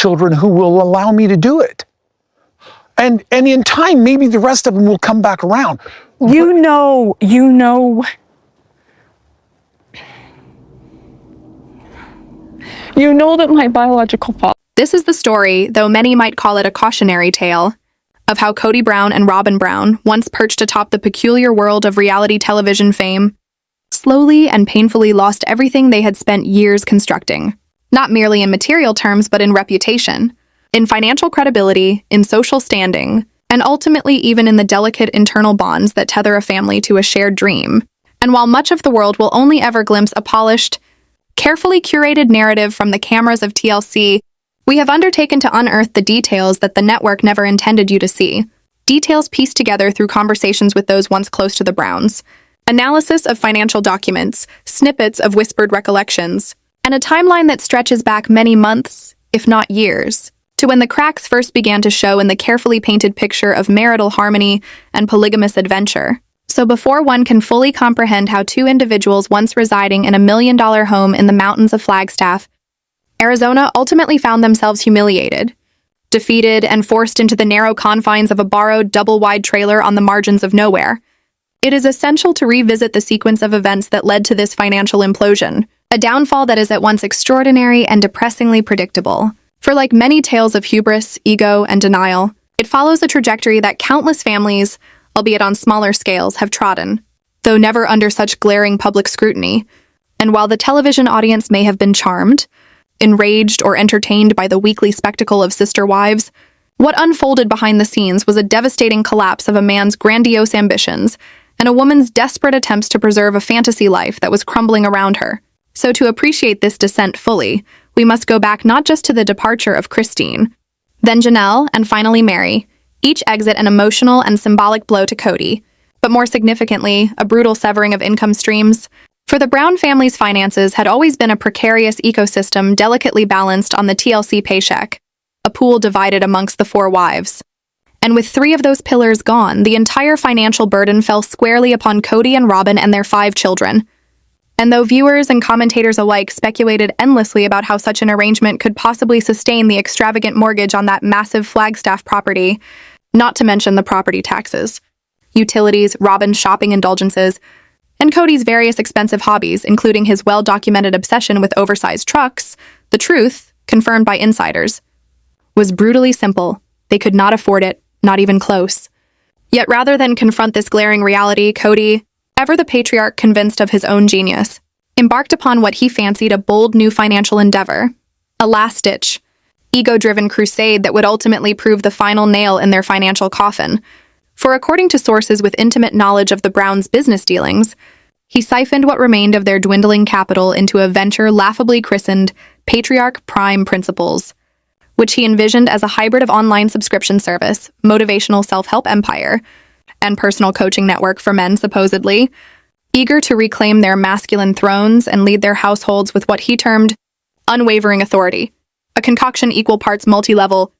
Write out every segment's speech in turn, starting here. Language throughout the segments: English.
children who will allow me to do it. And in time, maybe the rest of them will come back around. You know that my biological father. This is the story, though many might call it a cautionary tale, of how Cody Brown and Robyn Brown, once perched atop the peculiar world of reality television fame, slowly and painfully lost everything they had spent years constructing, not merely in material terms but in reputation, in financial credibility, in social standing, and ultimately even in the delicate internal bonds that tether a family to a shared dream. And while much of the world will only ever glimpse a polished, carefully curated narrative from the cameras of TLC, we have undertaken to unearth the details that the network never intended you to see. Details pieced together through conversations with those once close to the Browns, analysis of financial documents, snippets of whispered recollections, and a timeline that stretches back many months, if not years, to when the cracks first began to show in the carefully painted picture of marital harmony and polygamous adventure. So before one can fully comprehend how two individuals once residing in a $1 million home in the mountains of Flagstaff, Arizona ultimately found themselves humiliated, defeated, and forced into the narrow confines of a borrowed double-wide trailer on the margins of nowhere, it is essential to revisit the sequence of events that led to this financial implosion, a downfall that is at once extraordinary and depressingly predictable. For like many tales of hubris, ego, and denial, it follows a trajectory that countless families, albeit on smaller scales, have trodden, though never under such glaring public scrutiny. And while the television audience may have been charmed, enraged, or entertained by the weekly spectacle of sister wives, what unfolded behind the scenes was a devastating collapse of a man's grandiose ambitions and a woman's desperate attempts to preserve a fantasy life that was crumbling around her. So to appreciate this descent fully, we must go back not just to the departure of Christine, then Janelle, and finally Mary, each exit an emotional and symbolic blow to Cody, but more significantly, a brutal severing of income streams. For the Brown family's finances had always been a precarious ecosystem delicately balanced on the TLC paycheck, a pool divided amongst the four wives. And with 3 of those pillars gone, the entire financial burden fell squarely upon Cody and Robyn and their 5 children. And though viewers and commentators alike speculated endlessly about how such an arrangement could possibly sustain the extravagant mortgage on that massive Flagstaff property, not to mention the property taxes, utilities, Robyn's shopping indulgences, and Cody's various expensive hobbies, including his well-documented obsession with oversized trucks, the truth, confirmed by insiders, was brutally simple. They could not afford it, not even close. Yet rather than confront this glaring reality, Cody, ever the patriarch convinced of his own genius, embarked upon what he fancied a bold new financial endeavor, a last-ditch, ego-driven crusade that would ultimately prove the final nail in their financial coffin. For according to sources with intimate knowledge of the Browns' business dealings, he siphoned what remained of their dwindling capital into a venture laughably christened Patriarch Prime Principles, which he envisioned as a hybrid of online subscription service, motivational self-help empire, and personal coaching network for men, supposedly, eager to reclaim their masculine thrones and lead their households with what he termed unwavering authority, a concoction equal parts multi-level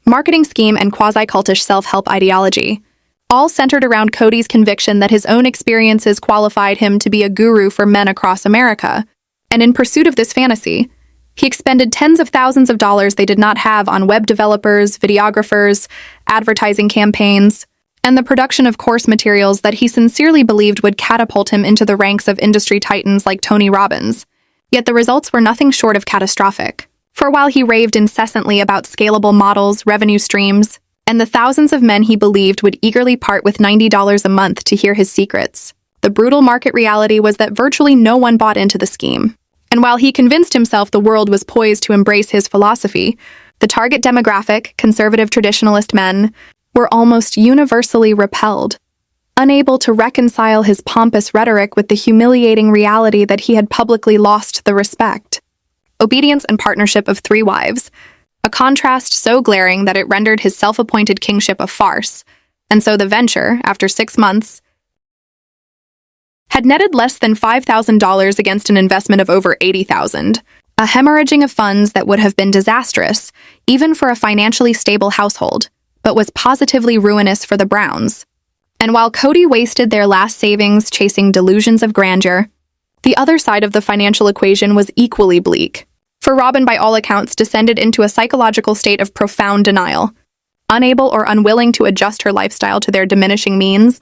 marketing scheme and quasi-cultish self-help ideology, all centered around Cody's conviction that his own experiences qualified him to be a guru for men across America. And in pursuit of this fantasy, he expended tens of thousands of dollars they did not have on web developers, videographers, advertising campaigns, and the production of course materials that he sincerely believed would catapult him into the ranks of industry titans like Tony Robbins. Yet the results were nothing short of catastrophic. For while he raved incessantly about scalable models, revenue streams, and the thousands of men he believed would eagerly part with $90 a month to hear his secrets, the brutal market reality was that virtually no one bought into the scheme. And while he convinced himself the world was poised to embrace his philosophy, the target demographic, conservative traditionalist men, were almost universally repelled, unable to reconcile his pompous rhetoric with the humiliating reality that he had publicly lost the respect, obedience, and partnership of 3 wives, a contrast so glaring that it rendered his self-appointed kingship a farce, and so the venture, after 6 months, had netted less than $5,000 against an investment of over $80,000, a hemorrhaging of funds that would have been disastrous, even for a financially stable household, but was positively ruinous for the Browns. And while Cody wasted their last savings chasing delusions of grandeur, the other side of the financial equation was equally bleak. For Robyn, by all accounts, descended into a psychological state of profound denial, unable or unwilling to adjust her lifestyle to their diminishing means,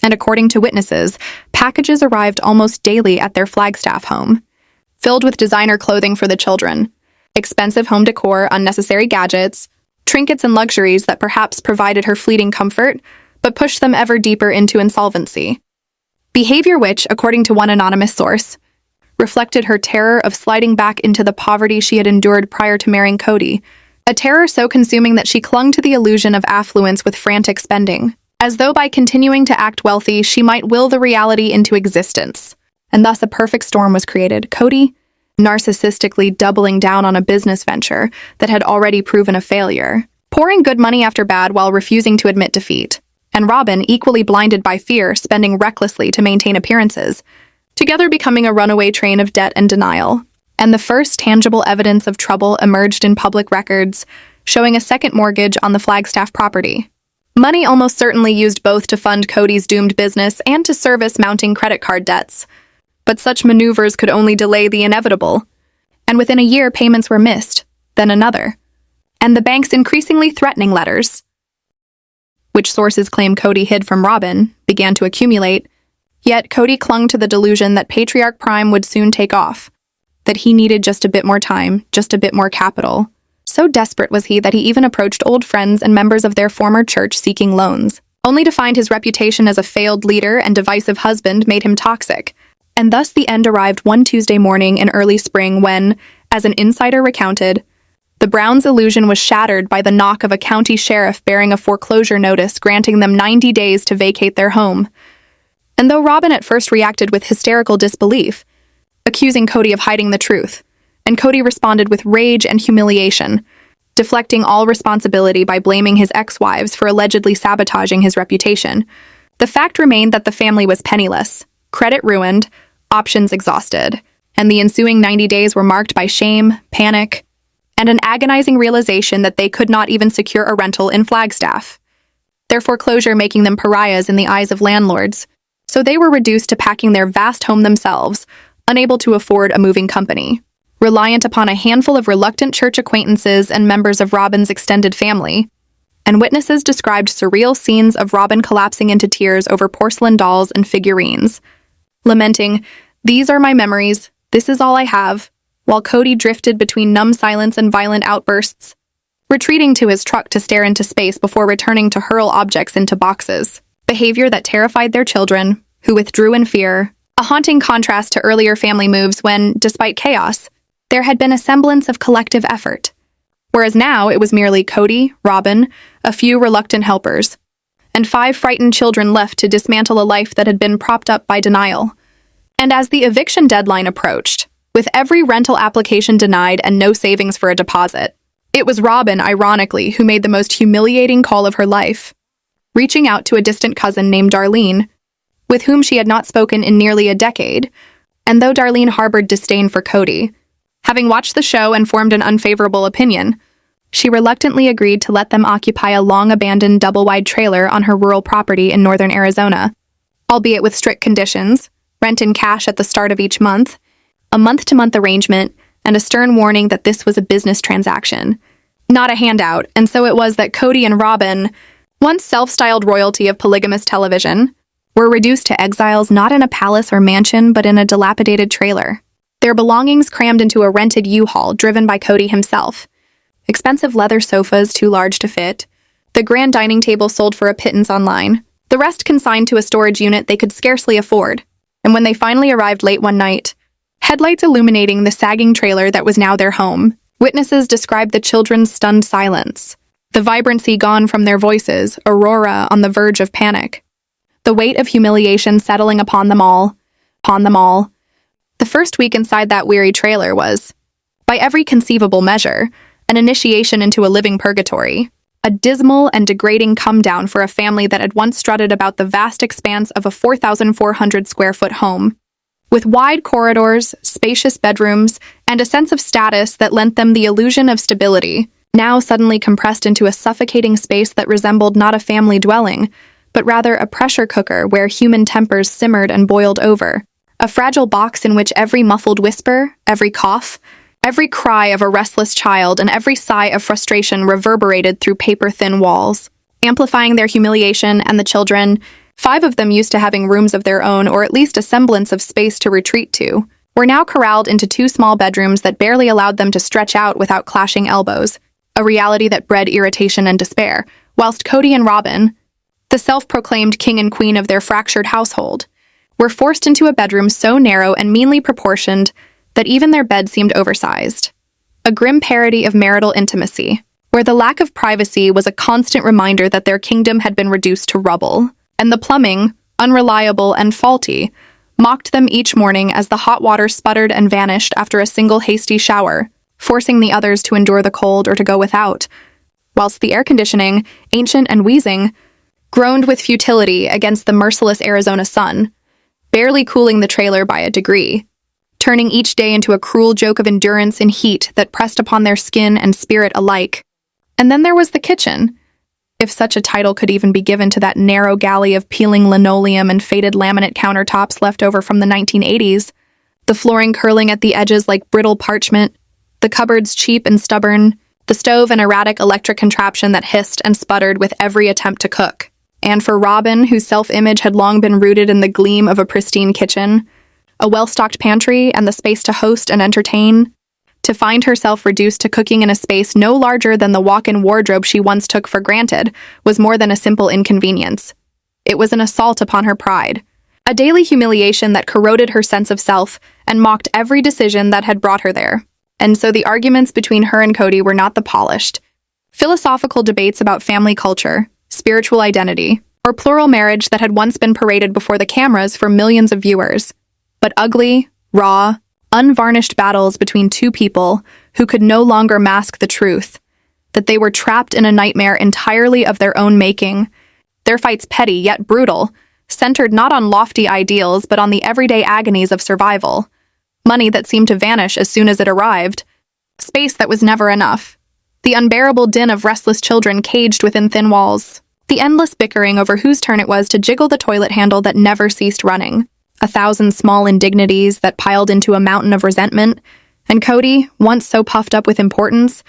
and according to witnesses, packages arrived almost daily at their Flagstaff home, filled with designer clothing for the children, expensive home decor, unnecessary gadgets, trinkets and luxuries that perhaps provided her fleeting comfort, but pushed them ever deeper into insolvency. Behavior which, according to one anonymous source, reflected her terror of sliding back into the poverty she had endured prior to marrying Cody, a terror so consuming that she clung to the illusion of affluence with frantic spending, as though by continuing to act wealthy she might will the reality into existence. And thus a perfect storm was created. Cody, narcissistically doubling down on a business venture that had already proven a failure, pouring good money after bad while refusing to admit defeat, and Robyn, equally blinded by fear, spending recklessly to maintain appearances, together becoming a runaway train of debt and denial. And the first tangible evidence of trouble emerged in public records, showing a second mortgage on the Flagstaff property. Money almost certainly used both to fund Cody's doomed business and to service mounting credit card debts. But such maneuvers could only delay the inevitable. And within a year, payments were missed, then another. And the bank's increasingly threatening letters, which sources claim Cody hid from Robyn, began to accumulate. Yet Cody clung to the delusion that Patriarch Prime would soon take off, that he needed just a bit more time, just a bit more capital. So desperate was he that he even approached old friends and members of their former church seeking loans, only to find his reputation as a failed leader and divisive husband made him toxic. And thus the end arrived one Tuesday morning in early spring when, as an insider recounted, the Browns' illusion was shattered by the knock of a county sheriff bearing a foreclosure notice granting them 90 days to vacate their home. And though Robyn at first reacted with hysterical disbelief, accusing Cody of hiding the truth, and Cody responded with rage and humiliation, deflecting all responsibility by blaming his ex-wives for allegedly sabotaging his reputation, the fact remained that the family was penniless, credit ruined, options exhausted, and the ensuing 90 days were marked by shame, panic, and an agonizing realization that they could not even secure a rental in Flagstaff, their foreclosure making them pariahs in the eyes of landlords. So they were reduced to packing their vast home themselves, unable to afford a moving company, reliant upon a handful of reluctant church acquaintances and members of Robyn's extended family. And witnesses described surreal scenes of Robyn collapsing into tears over porcelain dolls and figurines, lamenting, "These are my memories, this is all I have," while Cody drifted between numb silence and violent outbursts, retreating to his truck to stare into space before returning to hurl objects into boxes, behavior that terrified their children, who withdrew in fear, a haunting contrast to earlier family moves when, despite chaos, there had been a semblance of collective effort. Whereas now it was merely Cody, Robyn, a few reluctant helpers, and 5 frightened children left to dismantle a life that had been propped up by denial. And as the eviction deadline approached, with every rental application denied and no savings for a deposit, it was Robyn, ironically, who made the most humiliating call of her life, reaching out to a distant cousin named Darlene, with whom she had not spoken in nearly a decade. And though Darlene harbored disdain for Cody, having watched the show and formed an unfavorable opinion, she reluctantly agreed to let them occupy a long-abandoned double-wide trailer on her rural property in northern Arizona, albeit with strict conditions, rent in cash at the start of each month, a month-to-month arrangement, and a stern warning that this was a business transaction, not a handout. And so it was that Cody and Robyn, once self-styled royalty of polygamous television, were reduced to exiles not in a palace or mansion but in a dilapidated trailer, their belongings crammed into a rented U-Haul driven by Cody himself, expensive leather sofas too large to fit, the grand dining table sold for a pittance online, the rest consigned to a storage unit they could scarcely afford. And when they finally arrived late one night, headlights illuminating the sagging trailer that was now their home, witnesses described the children's stunned silence, the vibrancy gone from their voices, Aurora on the verge of panic, the weight of humiliation settling upon them all. The first week inside that weary trailer was, by every conceivable measure, an initiation into a living purgatory, a dismal and degrading come-down for a family that had once strutted about the vast expanse of a 4,400-square-foot home, with wide corridors, spacious bedrooms, and a sense of status that lent them the illusion of stability, now suddenly compressed into a suffocating space that resembled not a family dwelling, but rather a pressure cooker where human tempers simmered and boiled over, a fragile box in which every muffled whisper, every cough, Every cry of a restless child and every sigh of frustration reverberated through paper-thin walls, amplifying their humiliation. And the children, 5 of them used to having rooms of their own or at least a semblance of space to retreat to, were now corralled into 2 small bedrooms that barely allowed them to stretch out without clashing elbows, a reality that bred irritation and despair, whilst Kody and Robyn, the self-proclaimed king and queen of their fractured household, were forced into a bedroom so narrow and meanly proportioned that even their bed seemed oversized. A grim parody of marital intimacy, where the lack of privacy was a constant reminder that their kingdom had been reduced to rubble, and the plumbing, unreliable and faulty, mocked them each morning as the hot water sputtered and vanished after a single hasty shower, forcing the others to endure the cold or to go without, whilst the air conditioning, ancient and wheezing, groaned with futility against the merciless Arizona sun, barely cooling the trailer by a degree, turning each day into a cruel joke of endurance and heat that pressed upon their skin and spirit alike. And then there was the kitchen, if such a title could even be given to that narrow galley of peeling linoleum and faded laminate countertops left over from the 1980s, the flooring curling at the edges like brittle parchment, the cupboards cheap and stubborn, the stove an erratic electric contraption that hissed and sputtered with every attempt to cook. And for Robyn, whose self-image had long been rooted in the gleam of a pristine kitchen, a well-stocked pantry, and the space to host and entertain, to find herself reduced to cooking in a space no larger than the walk-in wardrobe she once took for granted was more than a simple inconvenience. It was an assault upon her pride, a daily humiliation that corroded her sense of self and mocked every decision that had brought her there. And so the arguments between her and Kody were not the polished, philosophical debates about family culture, spiritual identity, or plural marriage that had once been paraded before the cameras for millions of viewers, but ugly, raw, unvarnished battles between 2 people who could no longer mask the truth, that they were trapped in a nightmare entirely of their own making, their fights petty yet brutal, centered not on lofty ideals but on the everyday agonies of survival, money that seemed to vanish as soon as it arrived, space that was never enough, the unbearable din of restless children caged within thin walls, the endless bickering over whose turn it was to jiggle the toilet handle that never ceased running, 1,000 small indignities that piled into a mountain of resentment, and Kody, once so puffed up with importance,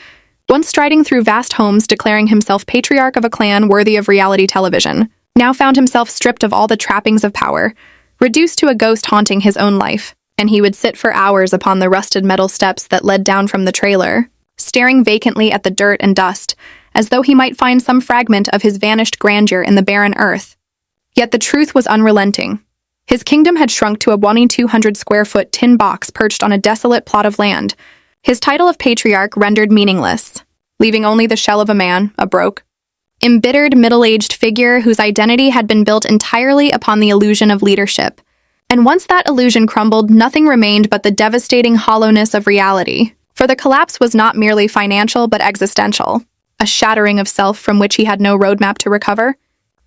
once striding through vast homes declaring himself patriarch of a clan worthy of reality television, now found himself stripped of all the trappings of power, reduced to a ghost haunting his own life, and he would sit for hours upon the rusted metal steps that led down from the trailer, staring vacantly at the dirt and dust, as though he might find some fragment of his vanished grandeur in the barren earth. Yet the truth was unrelenting. His kingdom had shrunk to a 1,200-square-foot tin box perched on a desolate plot of land, his title of patriarch rendered meaningless, leaving only the shell of a man, a broke, embittered middle-aged figure whose identity had been built entirely upon the illusion of leadership. And once that illusion crumbled, nothing remained but the devastating hollowness of reality, for the collapse was not merely financial but existential, a shattering of self from which he had no roadmap to recover.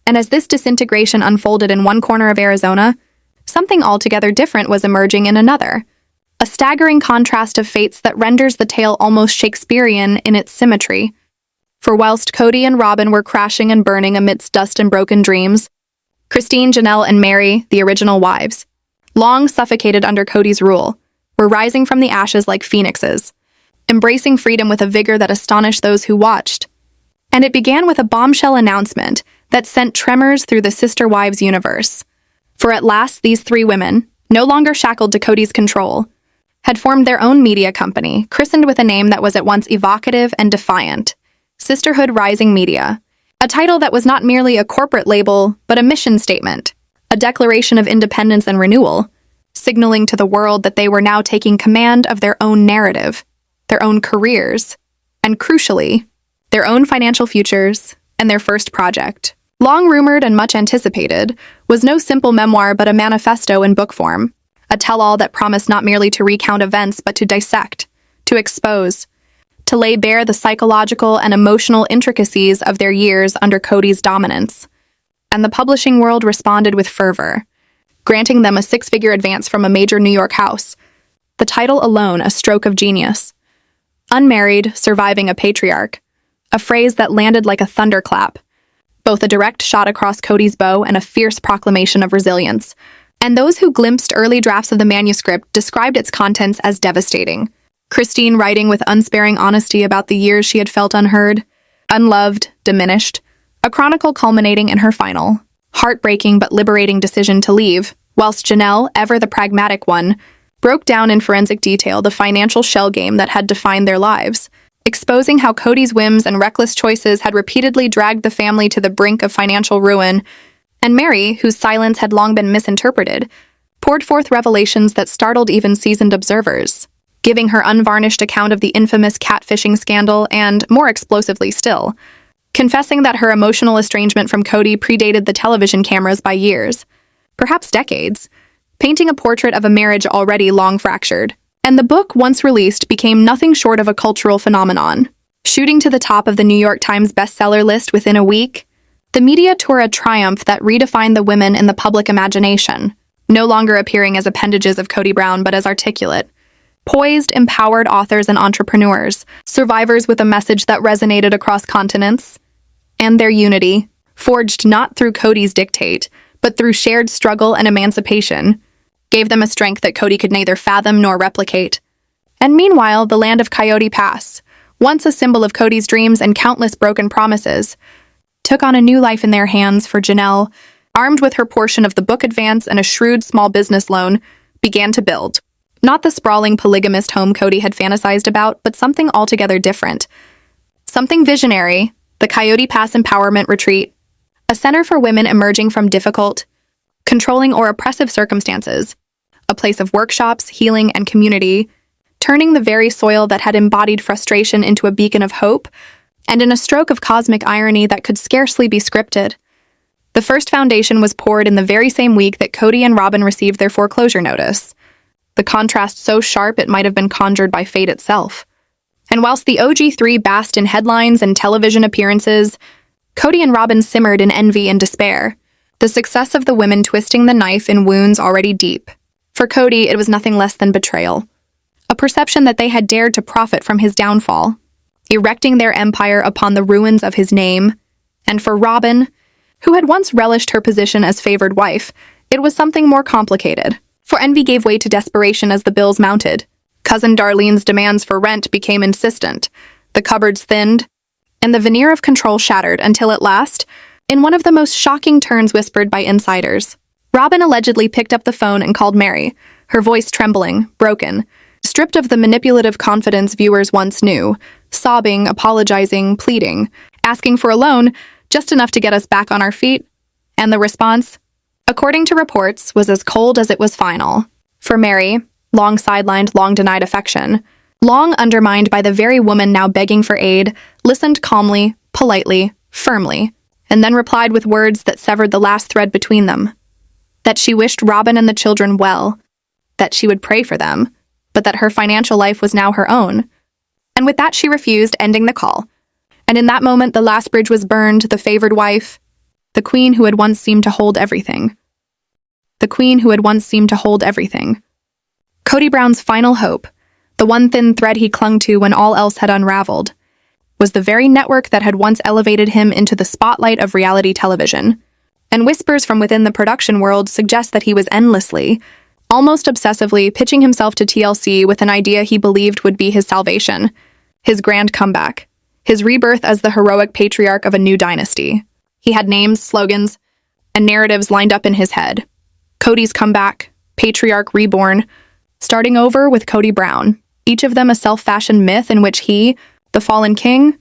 And as this disintegration unfolded in one corner of Arizona, something altogether different was emerging in another, a staggering contrast of fates that renders the tale almost Shakespearean in its symmetry. For whilst Kody and Robyn were crashing and burning amidst dust and broken dreams, Christine, Janelle, and Mary, the original wives, long suffocated under Kody's rule, were rising from the ashes like phoenixes, embracing freedom with a vigor that astonished those who watched. And it began with a bombshell announcement that sent tremors through the Sister Wives universe. For at last these 3 women, no longer shackled to Kody's control, had formed their own media company, christened with a name that was at once evocative and defiant, Sisterhood Rising Media, a title that was not merely a corporate label, but a mission statement, a declaration of independence and renewal, signaling to the world that they were now taking command of their own narrative, their own careers, and crucially, their own financial futures, and their first project. Long rumored and much anticipated, was no simple memoir but a manifesto in book form, a tell-all that promised not merely to recount events but to dissect, to expose, to lay bare the psychological and emotional intricacies of their years under Kody's dominance. And the publishing world responded with fervor, granting them a 6-figure advance from a major New York house, the title alone a stroke of genius. Unmarried, surviving a patriarch, a phrase that landed like a thunderclap, both a direct shot across Kody's bow and a fierce proclamation of resilience. And those who glimpsed early drafts of the manuscript described its contents as devastating. Christine writing with unsparing honesty about the years she had felt unheard, unloved, diminished, a chronicle culminating in her final, heartbreaking but liberating decision to leave, whilst Janelle, ever the pragmatic one, broke down in forensic detail the financial shell game that had defined their lives, exposing how Kody's whims and reckless choices had repeatedly dragged the family to the brink of financial ruin, and Mary, whose silence had long been misinterpreted, poured forth revelations that startled even seasoned observers, giving her unvarnished account of the infamous catfishing scandal and, more explosively still, confessing that her emotional estrangement from Kody predated the television cameras by years, perhaps decades, painting a portrait of a marriage already long fractured. And the book, once released, became nothing short of a cultural phenomenon. Shooting to the top of the New York Times bestseller list within a week, the media tore a triumph that redefined the women in the public imagination, no longer appearing as appendages of Cody Brown but as articulate, poised, empowered authors and entrepreneurs, survivors with a message that resonated across continents, and their unity, forged not through Kody's dictate, but through shared struggle and emancipation, gave them a strength that Kody could neither fathom nor replicate. And meanwhile, the land of Coyote Pass, once a symbol of Kody's dreams and countless broken promises, took on a new life in their hands for Janelle, armed with her portion of the book advance and a shrewd small business loan, began to build. Not the sprawling polygamist home Kody had fantasized about, but something altogether different. Something visionary, the Coyote Pass Empowerment Retreat, a center for women emerging from difficult, controlling or oppressive circumstances, a place of workshops, healing, and community, turning the very soil that had embodied frustration into a beacon of hope, and in a stroke of cosmic irony that could scarcely be scripted. The first foundation was poured in the very same week that Kody and Robyn received their foreclosure notice, the contrast so sharp it might have been conjured by fate itself. And whilst the OG3 basked in headlines and television appearances, Kody and Robyn simmered in envy and despair, the success of the women twisting the knife in wounds already deep. For Kody, it was nothing less than betrayal, a perception that they had dared to profit from his downfall, erecting their empire upon the ruins of his name. And for Robyn, who had once relished her position as favored wife, it was something more complicated. For envy gave way to desperation as the bills mounted. Cousin Darlene's demands for rent became insistent, the cupboards thinned, and the veneer of control shattered until at last, in one of the most shocking turns whispered by insiders, Robyn allegedly picked up the phone and called Mary, her voice trembling, broken, stripped of the manipulative confidence viewers once knew, sobbing, apologizing, pleading, asking for a loan, just enough to get us back on our feet. And the response, according to reports, was as cold as it was final. For Mary, long sidelined, long denied affection, long undermined by the very woman now begging for aid, listened calmly, politely, firmly, and then replied with words that severed the last thread between them. That she wished Robyn and the children well, that she would pray for them, but that her financial life was now her own. And with that she refused, ending the call. And in that moment the last bridge was burned, the favored wife, the queen who had once seemed to hold everything. The queen who had once seemed to hold everything. Cody Brown's final hope, the one thin thread he clung to when all else had unraveled, was the very network that had once elevated him into the spotlight of reality television. And whispers from within the production world suggest that he was endlessly, almost obsessively, pitching himself to TLC with an idea he believed would be his salvation, his grand comeback, his rebirth as the heroic patriarch of a new dynasty. He had names, slogans, and narratives lined up in his head. Kody's comeback, patriarch reborn, starting over with Cody Brown, each of them a self-fashioned myth in which he, the fallen king,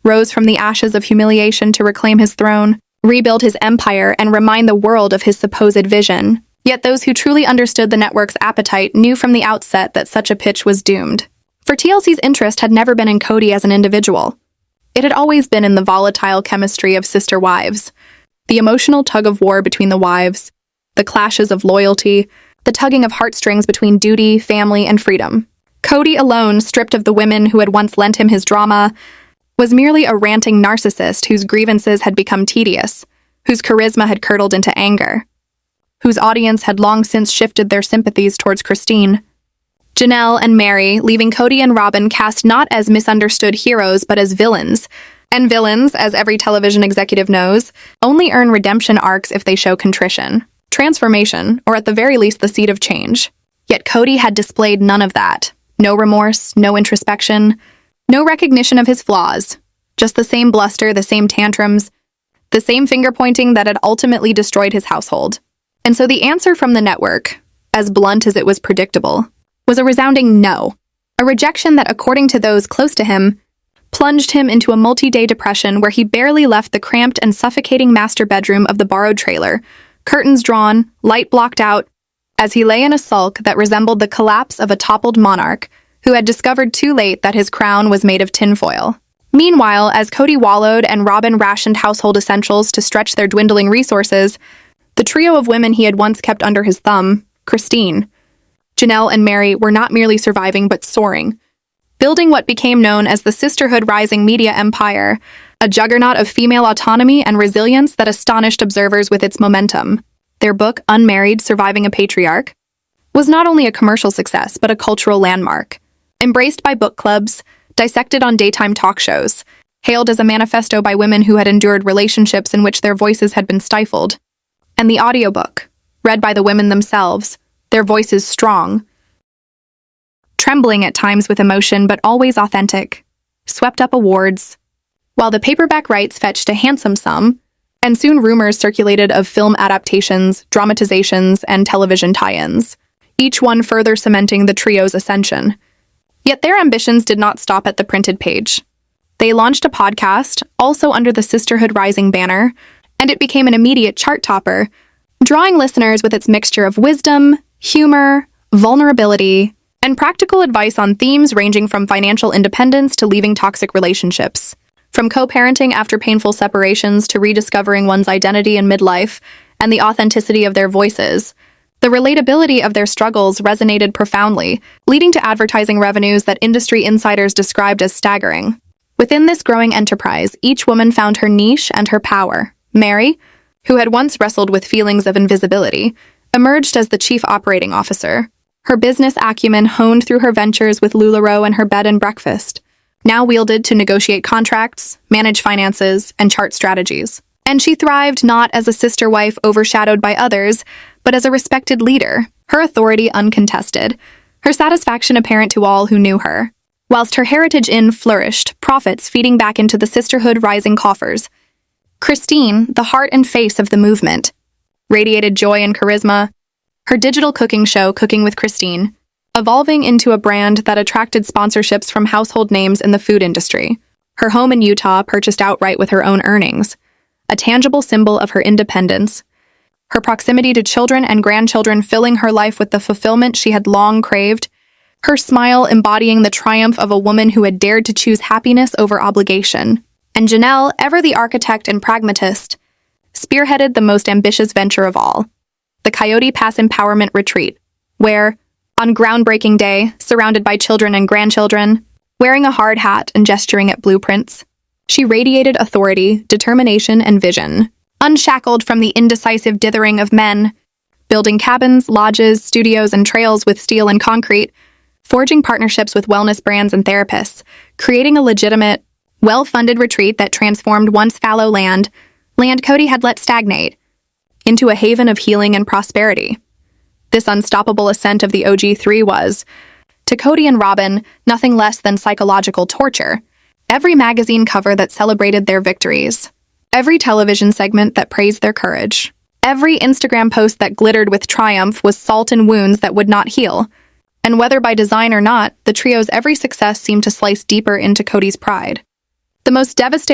rose from the ashes of humiliation to reclaim his throne, rebuild his empire, and remind the world of his supposed vision. Yet those who truly understood the network's appetite knew from the outset that such a pitch was doomed. For TLC's interest had never been in Kody as an individual. It had always been in the volatile chemistry of sister wives, the emotional tug-of-war between the wives, the clashes of loyalty, the tugging of heartstrings between duty, family, and freedom. Kody alone, stripped of the women who had once lent him his drama, was merely a ranting narcissist whose grievances had become tedious, whose charisma had curdled into anger, whose audience had long since shifted their sympathies towards Christine. Janelle and Mary, leaving Kody and Robyn cast not as misunderstood heroes but as villains. And villains, as every television executive knows, only earn redemption arcs if they show contrition, transformation, or at the very least the seed of change. Yet Kody had displayed none of that. No remorse, no introspection, no recognition of his flaws. Just the same bluster, the same tantrums, the same finger-pointing that had ultimately destroyed his household. And so the answer from the network, as blunt as it was predictable, was a resounding no. A rejection that, according to those close to him, plunged him into a multi-day depression where he barely left the cramped and suffocating master bedroom of the borrowed trailer, curtains drawn, light blocked out, as he lay in a sulk that resembled the collapse of a toppled monarch who had discovered too late that his crown was made of tinfoil. Meanwhile, as Kody wallowed and Robyn rationed household essentials to stretch their dwindling resources, the trio of women he had once kept under his thumb, Christine, Janelle, and Mary, were not merely surviving but soaring, building what became known as the Sisterhood Rising media empire, a juggernaut of female autonomy and resilience that astonished observers with its momentum. Their book, Unmarried: Surviving a Patriarch, was not only a commercial success but a cultural landmark. Embraced by book clubs, dissected on daytime talk shows, hailed as a manifesto by women who had endured relationships in which their voices had been stifled. And the audiobook, read by the women themselves, their voices strong, trembling at times with emotion but always authentic, swept up awards, while the paperback rights fetched a handsome sum, and soon rumors circulated of film adaptations, dramatizations, and television tie-ins, each one further cementing the trio's ascension. Yet their ambitions did not stop at the printed page. They launched a podcast, also under the Sisterhood Rising banner, and it became an immediate chart topper, drawing listeners with its mixture of wisdom, humor, vulnerability, and practical advice on themes ranging from financial independence to leaving toxic relationships. From co-parenting after painful separations to rediscovering one's identity in midlife and the authenticity of their voices, the relatability of their struggles resonated profoundly, leading to advertising revenues that industry insiders described as staggering. Within this growing enterprise, each woman found her niche and her power. Mary, who had once wrestled with feelings of invisibility, emerged as the chief operating officer, her business acumen honed through her ventures with LuLaRoe and her bed and breakfast, now wielded to negotiate contracts, manage finances, and chart strategies. And she thrived not as a sister wife overshadowed by others, but as a respected leader, her authority uncontested, her satisfaction apparent to all who knew her. Whilst her Heritage Inn flourished, profits feeding back into the Sisterhood Rising coffers, Christine, the heart and face of the movement, radiated joy and charisma, her digital cooking show, Cooking with Christine, evolving into a brand that attracted sponsorships from household names in the food industry. Her home in Utah, purchased outright with her own earnings, a tangible symbol of her independence, her proximity to children and grandchildren filling her life with the fulfillment she had long craved, her smile embodying the triumph of a woman who had dared to choose happiness over obligation. And Janelle, ever the architect and pragmatist, spearheaded the most ambitious venture of all, the Coyote Pass Empowerment Retreat, where, on groundbreaking day, surrounded by children and grandchildren, wearing a hard hat and gesturing at blueprints, she radiated authority, determination, and vision, unshackled from the indecisive dithering of men, building cabins, lodges, studios, and trails with steel and concrete, forging partnerships with wellness brands and therapists, creating a legitimate, well-funded retreat that transformed once fallow land Cody had let stagnate, into a haven of healing and prosperity. This unstoppable ascent of the OG3 was, to Kody and Robyn, nothing less than psychological torture. Every magazine cover that celebrated their victories, every television segment that praised their courage, every Instagram post that glittered with triumph was salt in wounds that would not heal. And whether by design or not, the trio's every success seemed to slice deeper into Kody's pride. The most devastating